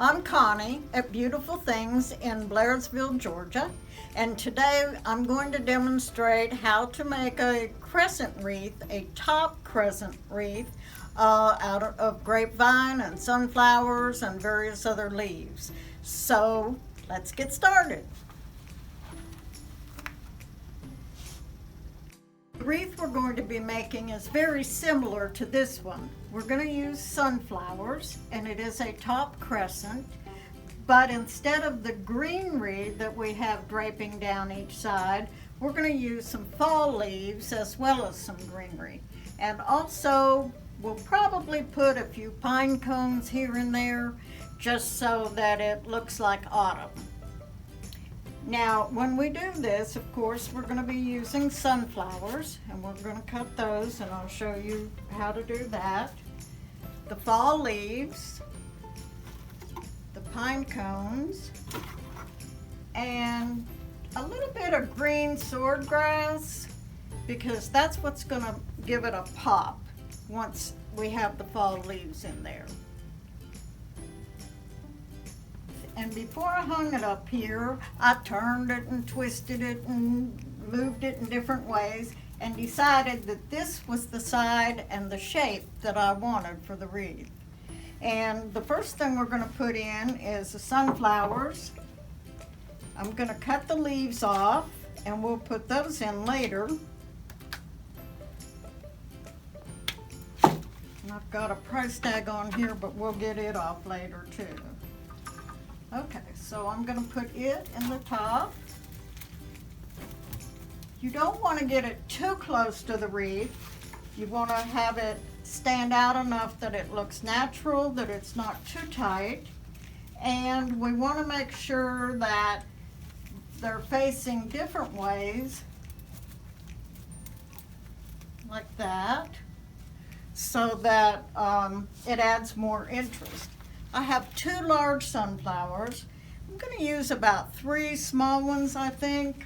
I'm Connie at Beautiful Things in Blairsville, Georgia, and today I'm going to demonstrate how to make a crescent wreath, a top crescent wreath, out of grapevine and sunflowers and various other leaves. So let's get started. The wreath we're going to be making is very similar to this one. We're going to use sunflowers, and it is a top crescent, but instead of the greenery that we have draping down each side, we're going to use some fall leaves as well as some greenery. And also, we'll probably put a few pine cones here and there just so that it looks like autumn. Now, when we do this, of course, we're going to be using sunflowers, and we're going to cut those, and I'll show you how to do that. The fall leaves, the pine cones, and a little bit of green swordgrass, because that's what's going to give it a pop once we have the fall leaves in there. And before I hung it up here, I turned it and twisted it and moved it in different ways and decided that this was the side and the shape that I wanted for the wreath. And the first thing we're going to put in is the sunflowers. I'm going to cut the leaves off, and we'll put those in later. And I've got a price tag on here, but we'll get it off later too. Okay, so I'm going to put it in the top. You don't want to get it too close to the wreath. You want to have it stand out enough that it looks natural, that it's not too tight. And we want to make sure that they're facing different ways, like that, so that it adds more interest. I have 2 large sunflowers. I'm going to use about 3 small ones, I think.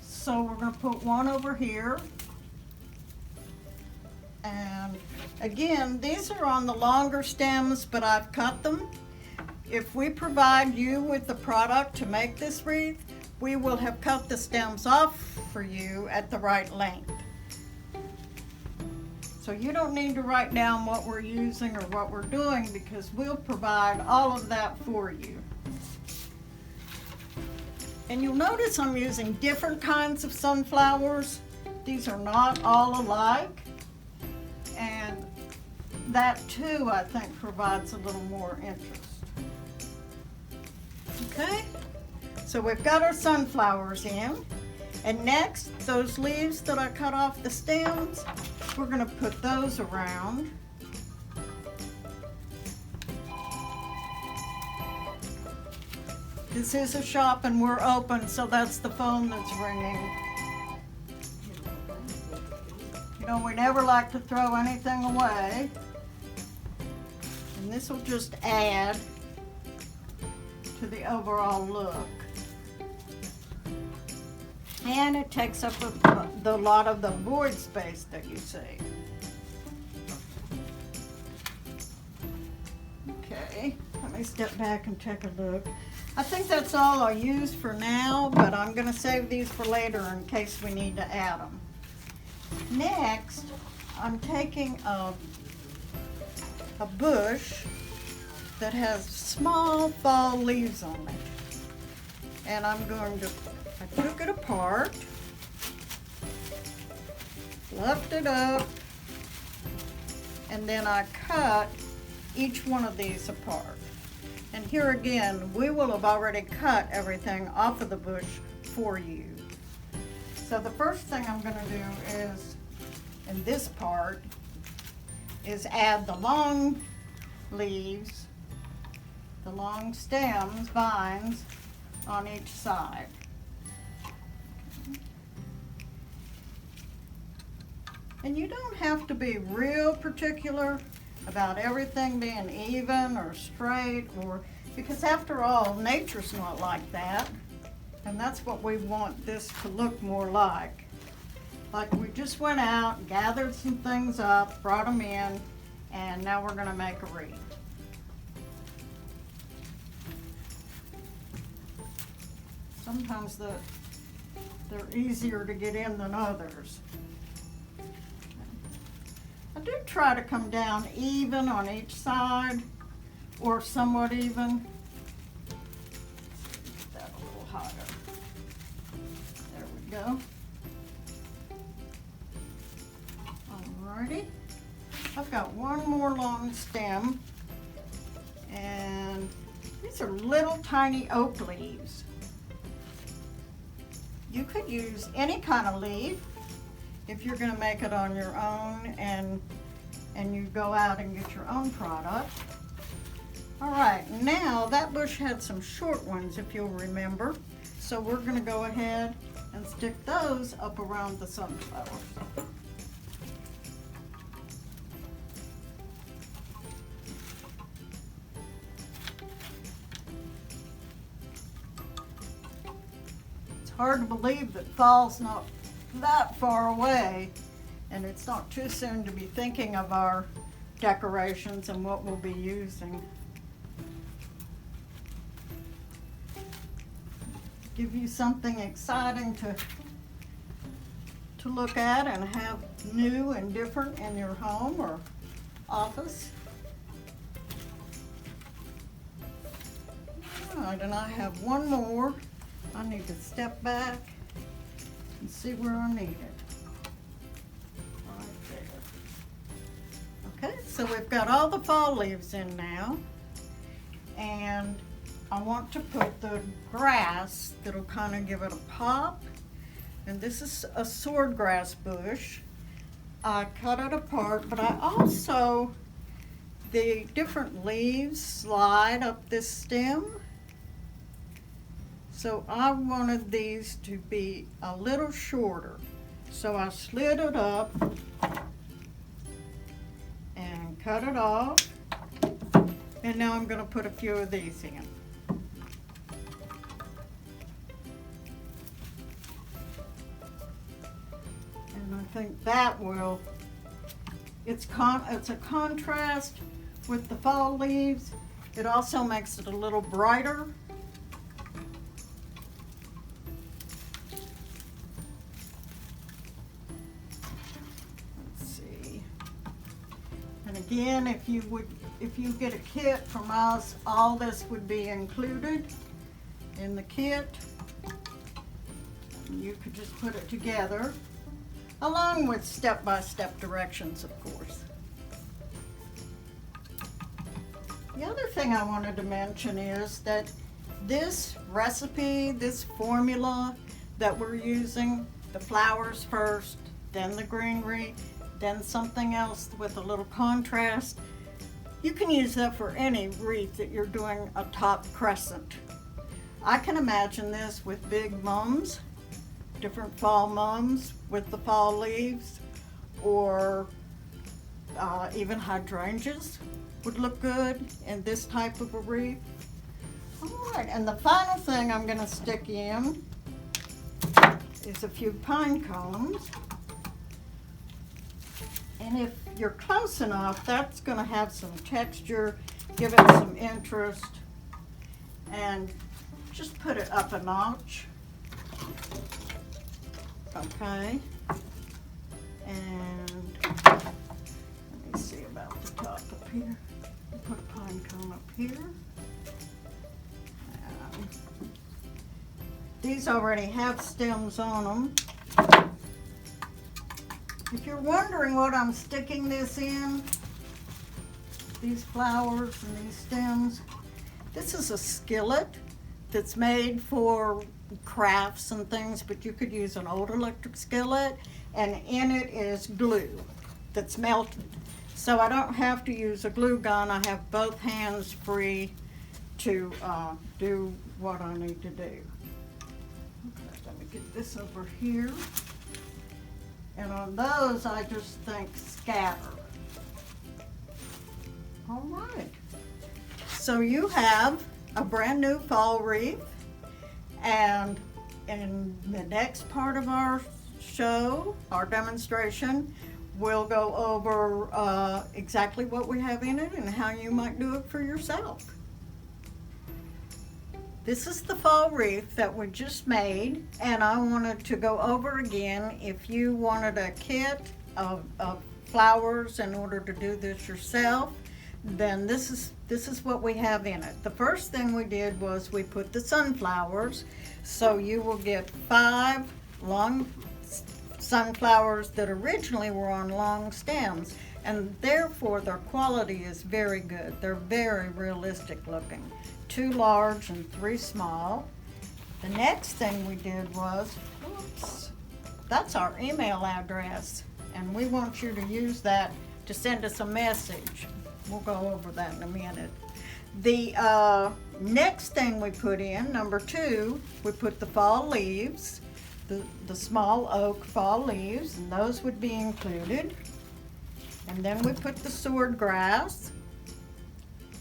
So we're going to put one over here. And again, these are on the longer stems, but I've cut them. If we provide you with the product to make this wreath, we will have cut the stems off for you at the right length. So you don't need to write down what we're using or what we're doing, because we'll provide all of that for you. And you'll notice I'm using different kinds of sunflowers. These are not all alike. And that too, I think, provides a little more interest. Okay, so we've got our sunflowers in. And next, those leaves that I cut off the stems, we're going to put those around. This is a shop and we're open, so that's the phone that's ringing. You know, we never like to throw anything away. And this will just add to the overall look. And it takes up a lot of the void space that you see. Okay, let me step back and take a look. I think that's all I'll use for now, but I'm going to save these for later in case we need to add them. Next, I'm taking a bush that has small fall leaves on it. And I'm going to I took it apart, fluffed it up, and then I cut each one of these apart. And here again, we will have already cut everything off of the bush for you. So the first thing I'm going to do is, in this part, is add the long leaves, the long stems, vines, on each side. And you don't have to be real particular about everything being even or straight, or because after all, nature's not like that. And that's what we want this to look more like. Like we just went out, gathered some things up, brought them in, and now we're going to make a wreath. Sometimes they're easier to get in than others. I do try to come down even on each side, or somewhat even. Get that a little higher. There we go. Alrighty. I've got one more long stem, and these are little tiny oak leaves. You could use any kind of leaf if you're going to make it on your own and you go out and get your own product. All right, now that bush had some short ones, if you'll remember. So we're going to go ahead and stick those up around the sunflower. Hard to believe that fall's not that far away, and it's not too soon to be thinking of our decorations and what we'll be using. Give you something exciting to look at and have new and different in your home or office. All right, and I have one more. I need to step back and see where I need it. Right there. Okay, so we've got all the fall leaves in now. And I want to put the grass that'll kind of give it a pop. And this is a swordgrass bush. I cut it apart, but I also, the different leaves slide up this stem. So I wanted these to be a little shorter. So I slid it up and cut it off. And now I'm going to put a few of these in. And I think that will, it's a contrast with the fall leaves. It also makes it a little brighter. Again, if you get a kit from us, all this would be included in the kit. You could just put it together, along with step-by-step directions, of course. The other thing I wanted to mention is that this recipe, this formula that we're using, the flowers first, then the greenery, then something else with a little contrast. You can use that for any wreath that you're doing a top crescent. I can imagine this with big mums, different fall mums with the fall leaves, or even hydrangeas would look good in this type of a wreath. All right, and the final thing I'm going to stick in is a few pine cones. And if you're close enough, that's going to have some texture, give it some interest, and just put it up a notch. Okay. And let me see about the top up here. I'll put a pine cone up here. These already have stems on them. If you're wondering what I'm sticking this in, these flowers and these stems, this is a skillet that's made for crafts and things, but you could use an old electric skillet, and in it is glue that's melted. So I don't have to use a glue gun. I have both hands free to do what I need to do. Okay, let me get this over here. And on those, I just think scatter. All right. So you have a brand new fall wreath. And in the next part of our show, our demonstration, we'll go over exactly what we have in it and how you might do it for yourself. This is the fall wreath that we just made, and I wanted to go over again. If you wanted a kit of flowers in order to do this yourself, then this is what we have in it. The first thing we did was we put the sunflowers, so you will get 5 long sunflowers that originally were on long stems, and therefore their quality is very good. They're very realistic looking. 2 large and 3 small. The next thing we did was, oops, that's our email address, and we want you to use that to send us a message. We'll go over that in a minute. The next thing we put in, number 2, we put the fall leaves, the small oak fall leaves, and those would be included. And then we put the sword grass.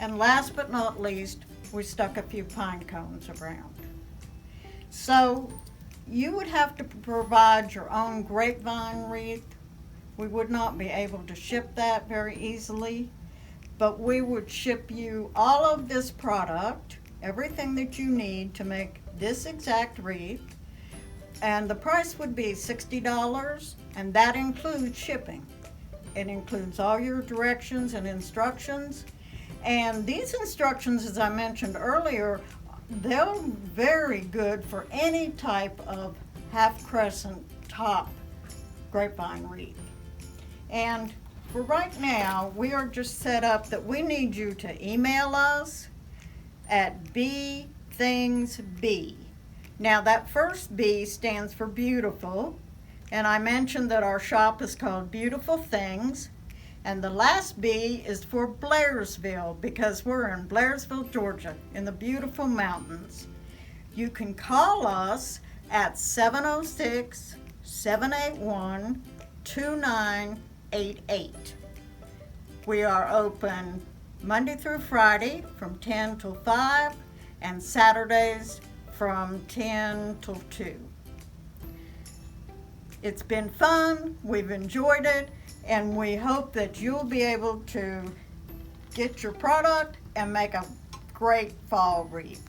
And last but not least, we stuck a few pine cones around. So you would have to provide your own grapevine wreath. We would not be able to ship that very easily, but we would ship you all of this product, everything that you need to make this exact wreath, and the price would be $60, and that includes shipping. It includes all your directions and instructions. And these instructions, as I mentioned earlier, they're very good for any type of half crescent top grapevine wreath. And for right now, we are just set up that we need you to email us at bthingsb. Now that first B stands for beautiful, and I mentioned that our shop is called Beautiful Things. And the last B is for Blairsville, because we're in Blairsville, Georgia, in the beautiful mountains. You can call us at 706-781-2988. We are open Monday through Friday from 10 till 5, and Saturdays from 10 till 2. It's been fun, we've enjoyed it, and we hope that you'll be able to get your product and make a great fall wreath.